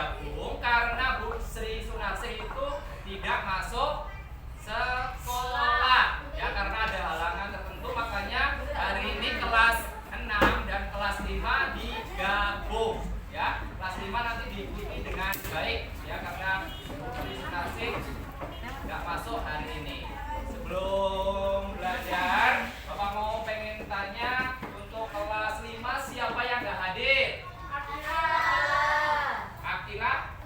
bergabung karena Bu Sri Sunarsih itu tidak masuk sekolah ya, karena ada halangan tertentu, makanya hari ini kelas 6 dan kelas 5 digabung ya. Kelas 5 nanti diikuti dengan baik ya, karena Bu Sri Sunarsih nggak masuk hari ini. Sebelum belajar, Bapak mau pengen tanya, untuk kelas 5 siapa yang nggak hadir? Akila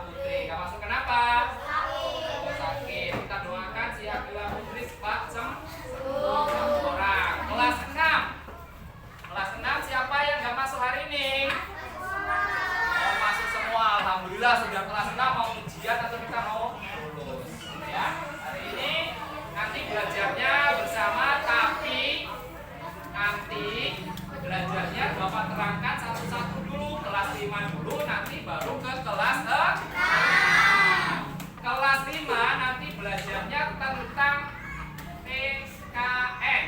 Putri nggak masuk, kenapa? Oh, sakit. Kita doakan si Akila Putri cepat sembuh orang. Kelas 6 siapa yang nggak masuk hari ini? Oh, masuk semua, alhamdulillah. Sudah kelas 6 mau ujian atau kita mau lulus ya. Hari ini nanti belajarnya bersama, tapi nanti belajarnya Bapak terangkan satu-satu dulu. Kelas 5 dulu, nanti baru ke kelas 6. Kelas 5 nanti belajarnya tentang PKN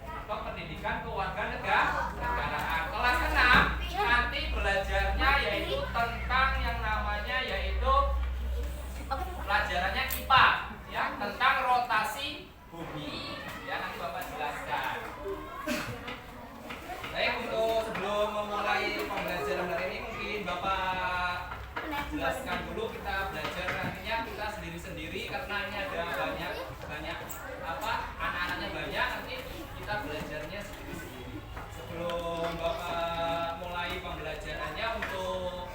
atau Pendidikan Kewarganegaraan. Kelas 6 nanti belajarnya yaitu tentang yang namanya yaitu pelajarannya IPA ya, tentang rotasi bumi ya, nanti Bapak jelaskan. Baik, untuk sebelum memulai pembelajaran hari ini mungkin Bapak jelaskan dulu kita belajar nantinya kita sendiri-sendiri, karena ini ada banyak anak-anaknya banyak, nanti kita belajarnya sendiri-sendiri. Sebelum Bapak mulai pembelajarannya, untuk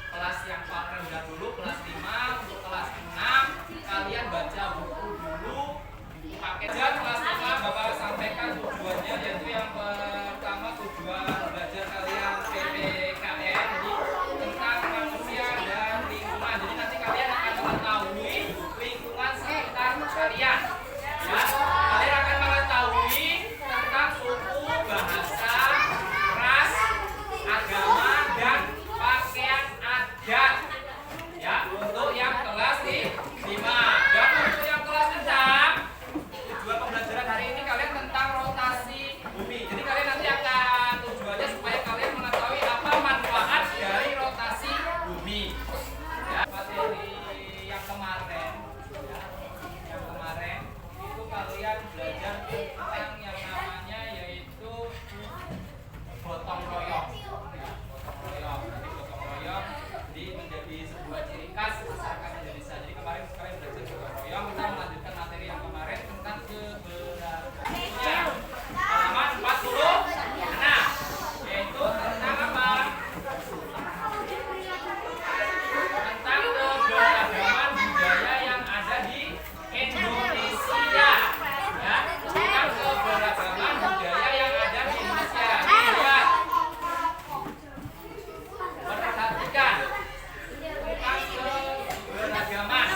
kelas yang paling rendah dulu, kelas 5, untuk kelas 6 kalian baca buku dulu pakai jar. Kelas 5 Bapak sampaikan tujuannya, yaitu yang pertama tujuan belajar kalian PPKN, jadi tentang manusia dan lingkungan. Jadi nanti kalian akan mengetahui lingkungan sekitar kalian ya. Kalian akan mengetahui tentang suku, bahasa, ras, agama, dan pakaian adat ya, untuk yang kelas 5. Dan untuk yang kelas 6, tujuan pembelajaran hari ini kalian tentang rotasi bumi. Jadi kalian nanti akan tujuannya supaya kalian mengetahui apa manfaat dari rotasi bumi ya. Materi yang kemarin ya, itu kalian belajar tentang yang namanya yaitu gotong royong ya, gotong royong. Jadi gotong royong menjadi sebuah ciri khas masyarakat Indonesia. Jadi kemarin kalian belajar gotong royong, kita melanjutkan materi yang kemarin tentang keberagaman. Halaman 46 yaitu tentang apa? Tentang keberagaman budaya yang ada di Indonesia ya. Tentang keberagaman budaya yang ada di Indonesia. Lihat, perhatikan tentang keberagaman.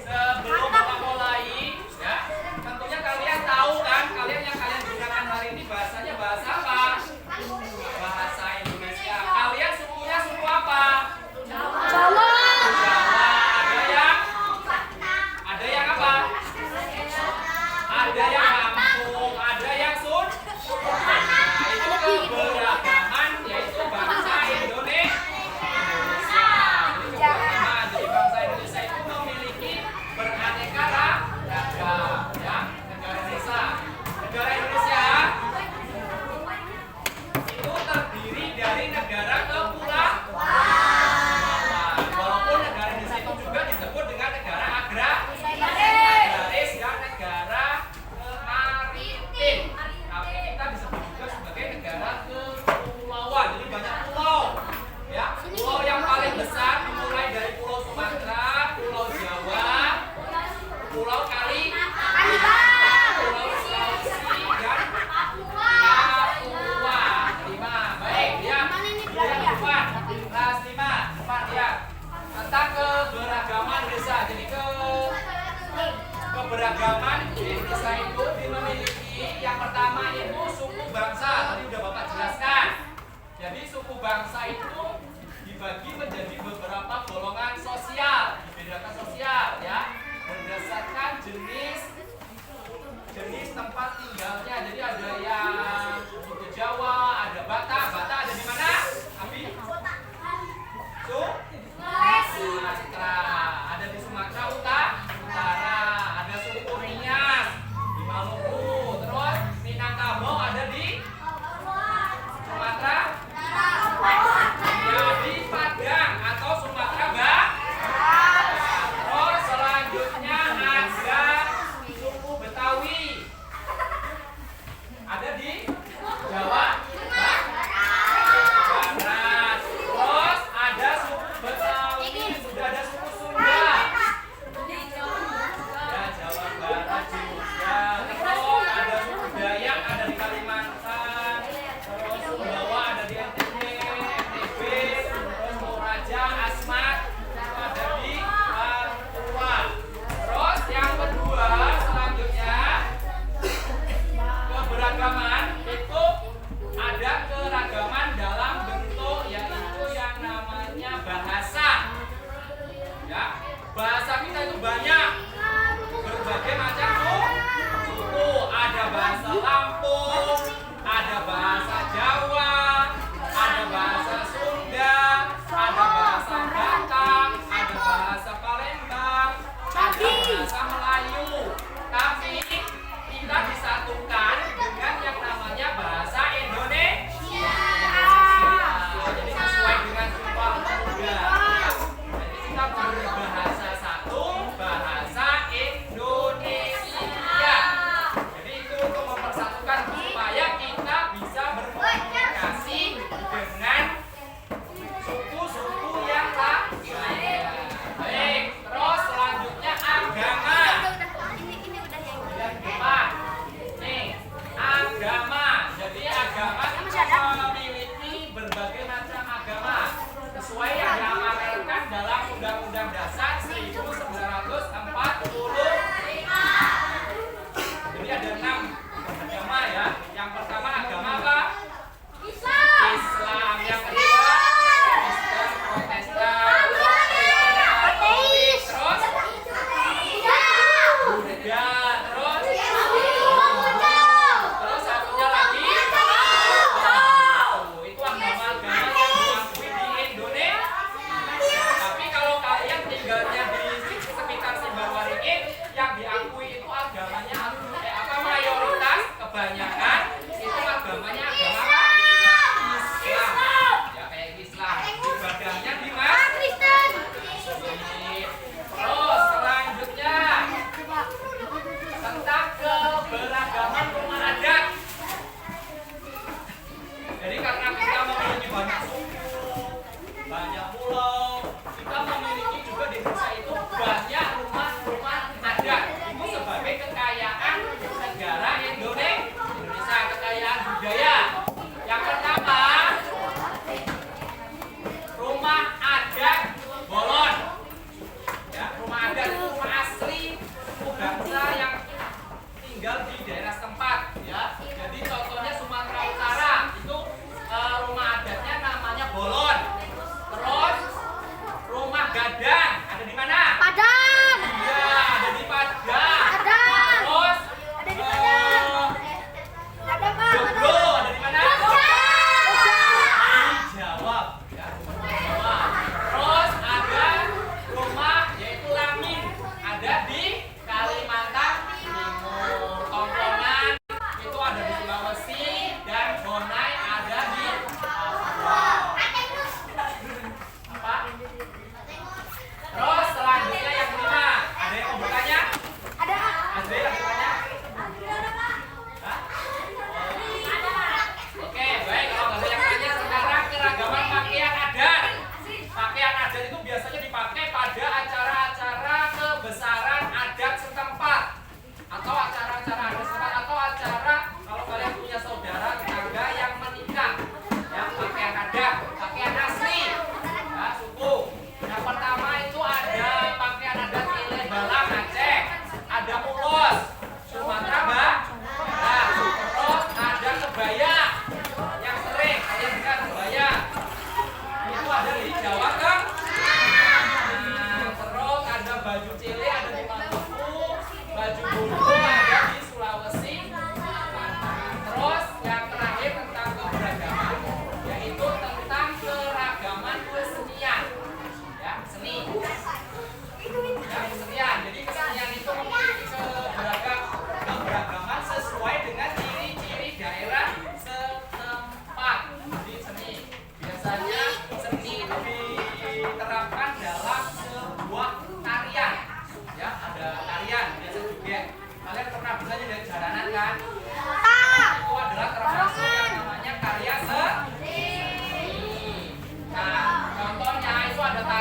Sebelum Bapak mulai ya, tentunya kalian tahu kan, kalian gunakan hari ini bahasanya bahasa apa? Bahasa Indonesia. Kalian sukunya suku apa? Jawa. Ada yang apa? Ada yang Lampung, ada yang Sunda. Nah, itu keberagaman, yaitu bangsa Indonesia. Jadi bangsa Indonesia itu memiliki beraneka ragam ya. Negara Indonesia itu terdiri dari negara kepulauan. Walaupun negara Indonesia itu juga disebut dengan negara agraris dan negara maritim, tapi kita disebut juga sebagai negara kepulauan. Jadi banyak pulau ya. Pulau yang paling besar dimulai dari Pulau Sumatera, Pulau Jawa, Pulau Kalimantan, Pulau Sulawesi, dan Papua. 5. Baik, lihat. Kelas 5. Lihat. Tentang keberagaman desa. Jadi keberagaman di Indonesia itu dimiliki yang pertama itu suku bangsa. Tadi udah Bapak jelaskan. Jadi suku bangsa itu dibagi menjadi beberapa golongan sosial, dibedakan sosial ya, berdasarkan jenis tempat tinggalnya. Jadi ada yang suku Jawa, ada Batak. Batak ada di mana? Abi?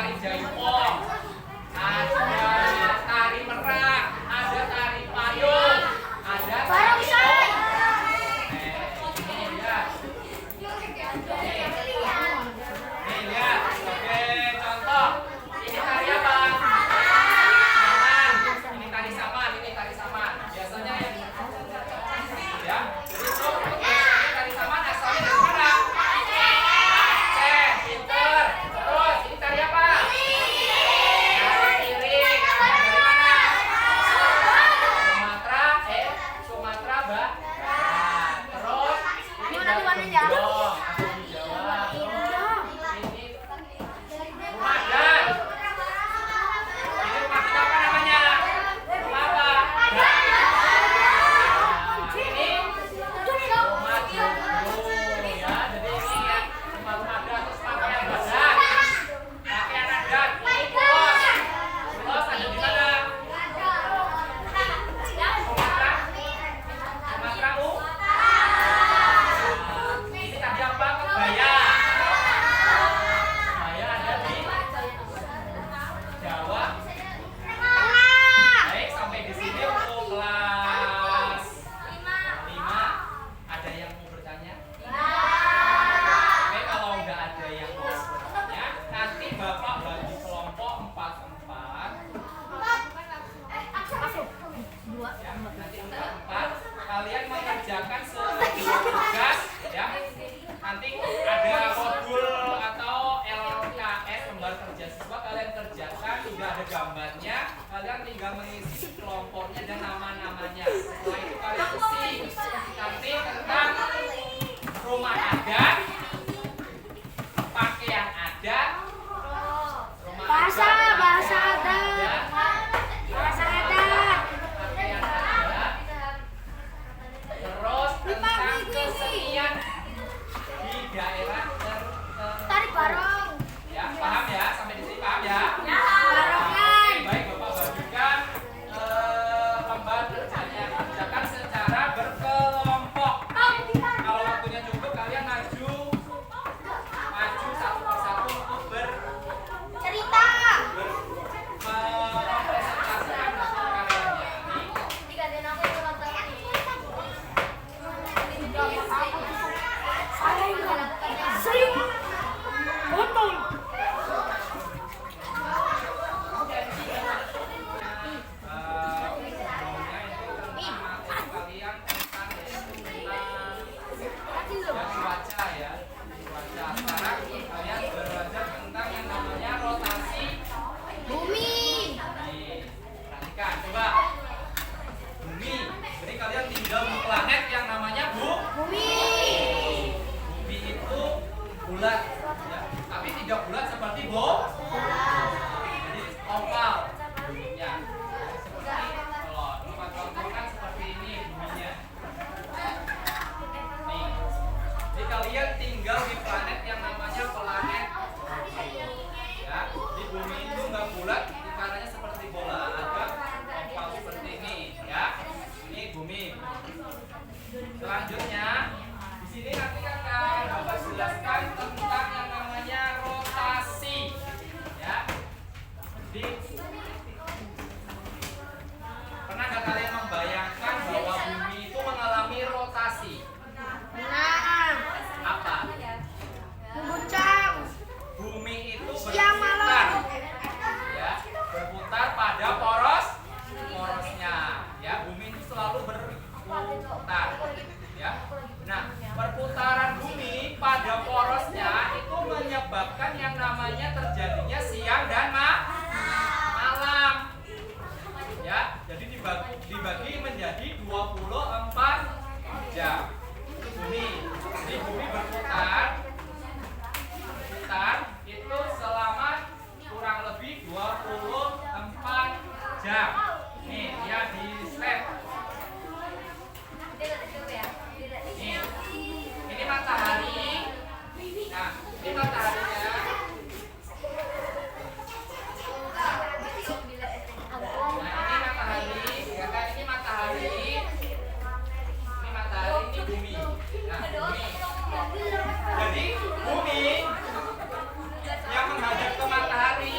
tari jaipong, ada tari merak, ada tari payung, ada tari tong. Ini lihat. Nih lihat, sebagai contoh. Ini tari apa? Saman. Ini tari saman, ini tari saman. Biasanya yang ya. Jadi itu tari saman asalnya dari mana? Aceh, pinter. Terus ini tari apa? Tari piring. Dari mana? Sumatera, Mbak. Nah, terus ini dari Jawa. Kalian mengerjakan tugas ya. Nanti ada modul atau LKS lembar kerja siswa, kalian kerjakan, sudah ada gambarnya, kalian tinggal mengisi kelompoknya dan nama-namanya. Setelah itu kalian isi nanti tentang rumah adat, pakaian adat, bahasa adat. Terus tentang kesenian di daerah Tarik barong. ya, paham ya? Sampai di sini paham ya? Barongan. Baik, Bapak bagikan lembar kerjanya, kerjakan secara berkelompok. Kalau waktunya cukup, kalian maju satu persatu untuk Cerita. mempresentasikan hasil karyanya. Nih, Sering. Botol. cuaca ya, cuaca. Sekarang kalian belajar tentang yang namanya rotasi Bumi. Nih, perhatikan, coba. Bumi. Jadi kalian tinggal di planet yang namanya Bumi. Bumi itu bulat, ya. Tapi tidak bulat seperti jadi oval. Ya, seperti kalau tempat contoh kan seperti ini buminya. Nih, jadi kalian tinggal di planet yang namanya planet ya. Di bumi itu nggak bulat, lingkarannya seperti bola, agak oval seperti ini ya. Ini bumi. Selanjutnya di sini nanti akan Bapak jelaskan tentang yang namanya rotasi ya. Di pernah nggak kalian membayangkan bahwa bumi itu mengalami rotasi? Nah, Apa? mengguncang. Bumi itu Siang berputar malam. ya, berputar pada porosnya ya. Bumi itu selalu berputar ya. Nah, perputaran bumi pada porosnya itu menyebabkan yang namanya terjadinya siang dan malam ya. Jadi dibagi menjadi 24 jam. Itu bumi. Jadi bumi berputar itu selama kurang lebih 24 jam. Nih, lihat di slide. Nih, ini matahari. Nah, ini mataharinya. Nah, ini matahari. Ya kan, ini matahari. Ini matahari, ini bumi. Nah, bumi. Jadi bumi yang menghadap ke matahari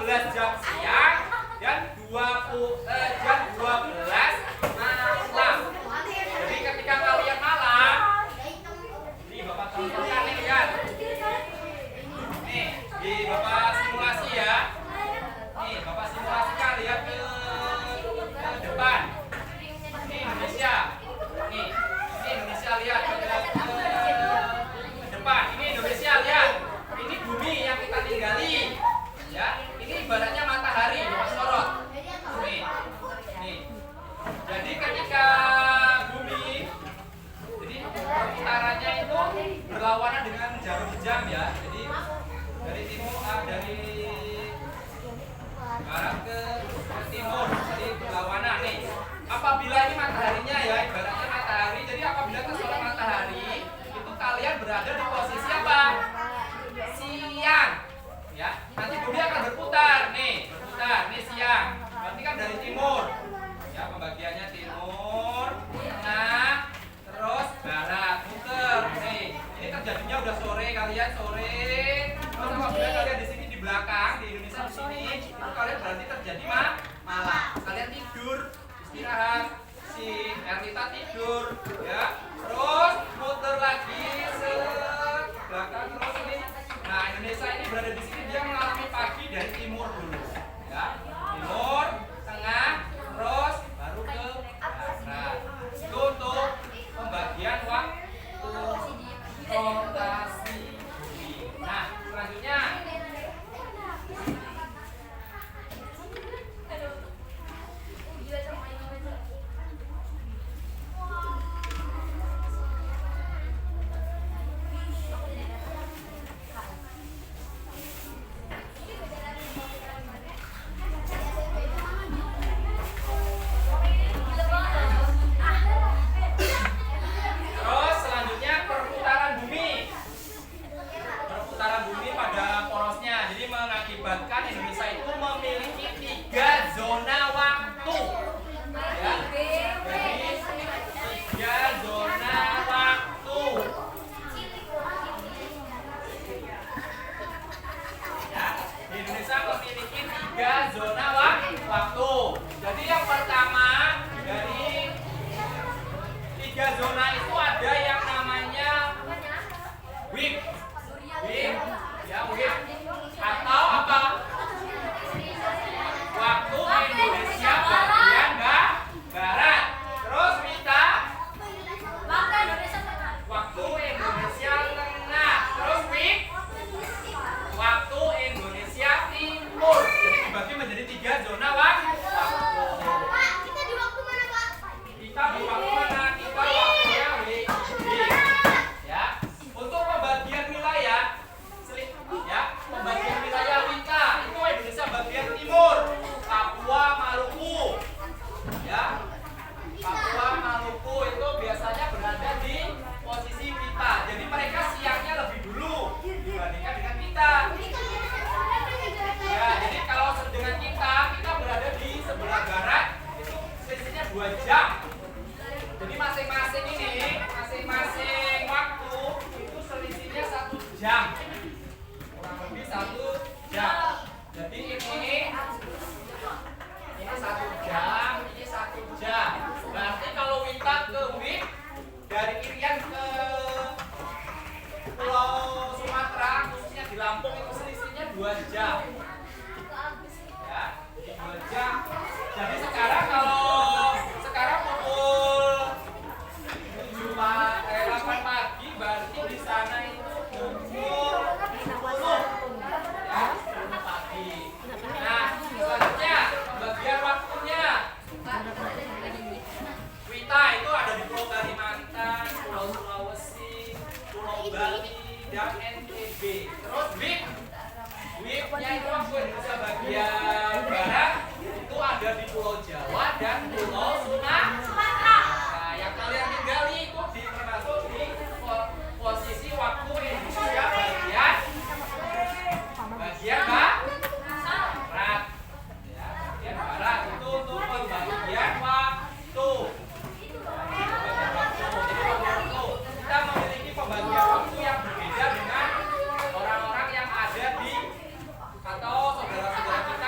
15 jam siang dan 12 malam. Jadi ketika kalian malam, ini Bapak contohkan nih kan. Nih, di Bapak simulasi ya. Nih, Bapak simulasikan lihat ke depan. Ini Indonesia. Nih, ini Indonesia lihat ke depan. Ini Indonesia lihat. Ini bumi yang kita tinggali. Ya, ini ibaratnya matahari, Bapak sorot. Nih. Nih. Jadi ketika bumi perputarannya itu berlawanan dengan jarum jam ya. Jadi dari barat ke timur, jadi berlawanan nih. Apabila ini mataharinya ya, ibaratnya matahari. Jadi apabila tersorot matahari, itu kalian berada di posisi apa? Siang. Ya, nanti bumi akan berputar nih, nih siang. Berarti kan dari timur. Ya, pembagiannya timur, tengah, terus barat, muter. Nih, ini terjadinya udah sore, kalian sore. Terus apabila kalian di sini di belakang, di Indonesia di sini, itu kalian berarti terjadi malam. Kalian tidur, istirahat, si Erlita tidur, ya. Terus muter lagi belakang terus ini. Nah, Indonesia ini berada di sini dia mengalami pagi dari timur dulu, ya. Timur, tengah, terus baru ke barat. Itu untuk pembagian waktu rotasi bumi. Nah, selanjutnya perputaran bumi. Perputaran bumi pada porosnya. Jadi mengakibatkan Indonesia itu memiliki 3 zona waktu. Ya. Jadi 3 zona waktu. Ya. Di Indonesia memiliki 3 zona waktu. Jadi yang pertama dari 3 zona itu ada yang namanya WIB, ya WIB atau apa? Waktu Indonesia bagian barat. Terus WITA, waktu Indonesia tengah. Terus WIB, waktu Indonesia timur. Jadi dibagi menjadi 3 zona waktu. Kita di waktu mana, Pak? Kita di waktu mana? Kita waktunya WIB. Ya, untuk pembagian wilayah, ya, pembagian wilayah WITA itu Indonesia bagian timur, Papua, Maluku, ya, Papua, Maluku itu biasanya berada di posisi WITA. Jadi mereka siangnya lebih dulu dibandingkan dengan kita. Ya, jadi kalau dengan kita berada di sebelah barat itu selisihnya 2 jam. Jadi masing-masing waktu itu selisihnya 1 jam, kurang lebih 1 jam. Jadi ini 1 jam, ini 1 jam. Berarti kalau WITA ke WIB dari Irian ke Pulau Sumatera, khususnya di Lampung itu selisihnya 2 jam. Ya, 2 jam. Jadi sekarang pukul 8 pagi berarti di sana itu pukul 10 ya, 10 pagi. Nah, selanjutnya pembagian waktunya. WITA itu ada di Pulau Kalimantan, Pulau Sulawesi, Pulau Bali, dan NTB. Terus WIB-nya itu waktu Indonesia bagian barat itu ada di Pulau Jawa dan Pulau Sumatera. Nah, yang kalian tinggali itu termasuk di posisi waktu Indonesia bagian barat. Ya, bagian barat itu untuk pembagian waktu. Kita memiliki pembagian waktu yang berbeda dengan orang-orang yang ada di atau saudara-saudara kita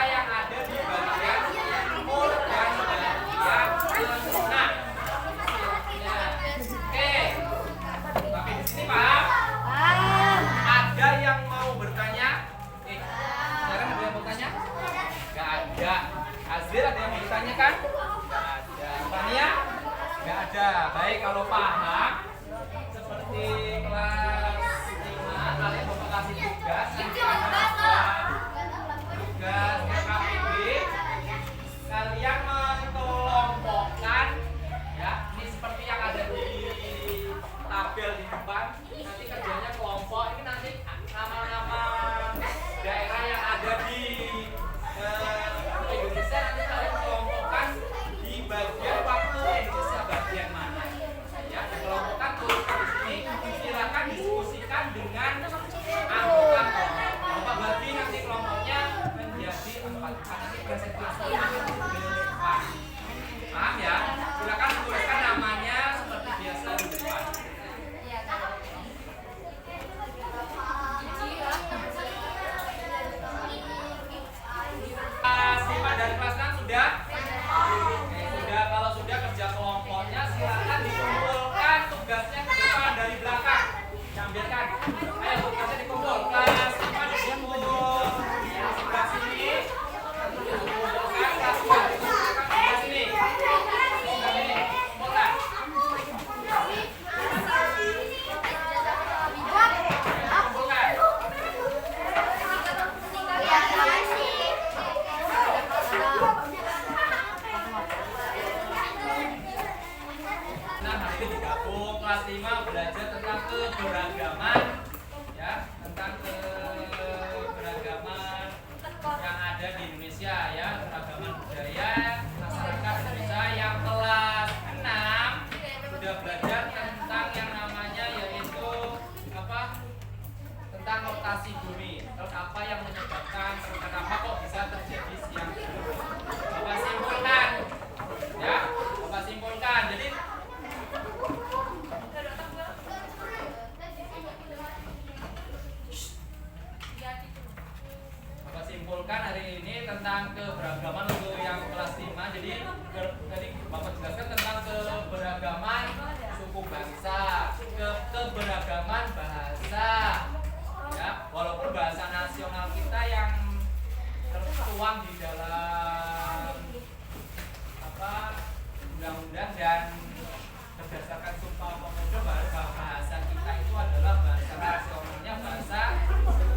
tentang rotasi bumi. Terus apa yang menyebabkan, terus kenapa kok bisa terjadi siang bolong. Bapak simpulkan, ya. Bapak simpulkan. Jadi Bapak simpulkan hari ini tentang keberagaman untuk yang kelas 5. Jadi tadi Bapak jelaskan tentang keberagaman suku bangsa, keberagaman bahasa. Ya, walaupun bahasa nasional kita yang tertuang di dalam undang-undang dan berdasarkan Sumpah Pemuda bahasa kita itu adalah bahasa nasionalnya bahasa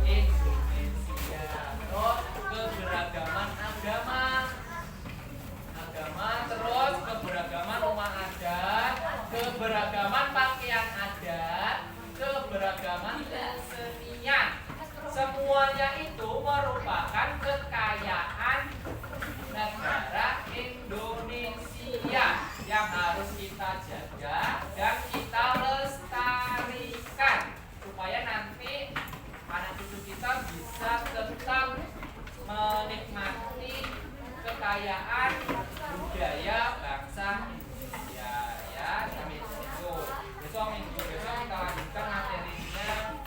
Indonesia. Terus keberagaman agama, terus keberagaman rumah adat, keberagaman pakaian adat, keberagaman kesenian. Semuanya itu merupakan kekayaan negara Indonesia yang harus kita jaga dan kita lestarikan supaya nanti anak cucu kita bisa tetap menikmati kekayaan budaya bangsa Indonesia. Ya, sampai situ. Besok kita lanjutkan materinya.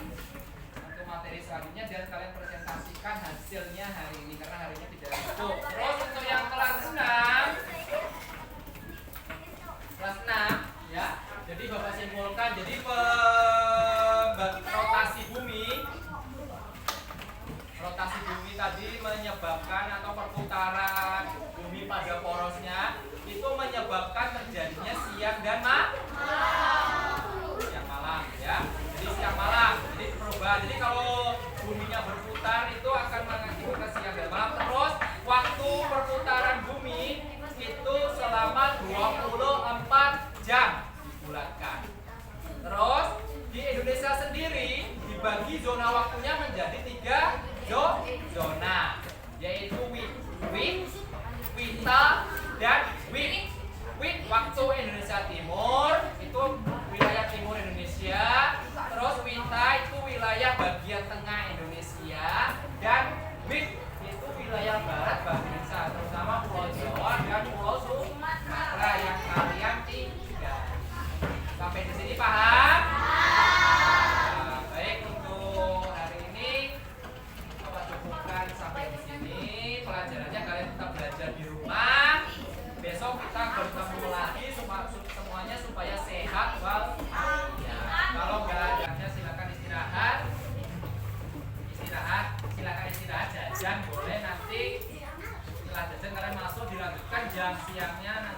Untuk materi selanjutnya dan kalian presentasikan hasilnya hari ini karena hari ini tidak cukup. Terus untuk yang kelas 6 ya. Jadi Bapak simpulkan, jadi rotasi bumi tadi menyebabkan atau perputaran bumi pada porosnya itu menyebabkan terjadinya siang dan malam ya. Jadi siang malam, jadi perubahan. Jadi kalau buminya berputar itu akan mengakibatkan siang dan malam. Terus waktu perputaran bumi itu selama 24 jam dibulatkan. Terus di Indonesia sendiri dibagi zona waktunya menjadi 3 zona, yaitu Wita dan Wit. Waktu Indonesia Timur itu wilayah timur Indonesia, terus Wita itu wilayah bagian tengah Indonesia, dan Wit itu wilayah barat Indonesia, terutama Pulau Jawa dan Pulau Sumatera yang kalian tinggal. Sampai di sini paham? Nah, baik, untuk hari ini Bapak cukupkan sampai di sini. Pelajarannya kalian tetap belajar di rumah. Besok kita bertemu lagi semuanya supaya sehat walafiat. Kalau nggak ada silakan istirahat. Silakan istirahat jajan boleh, nanti setelah jajan kalian masuk dilanjutkan jam siangnya.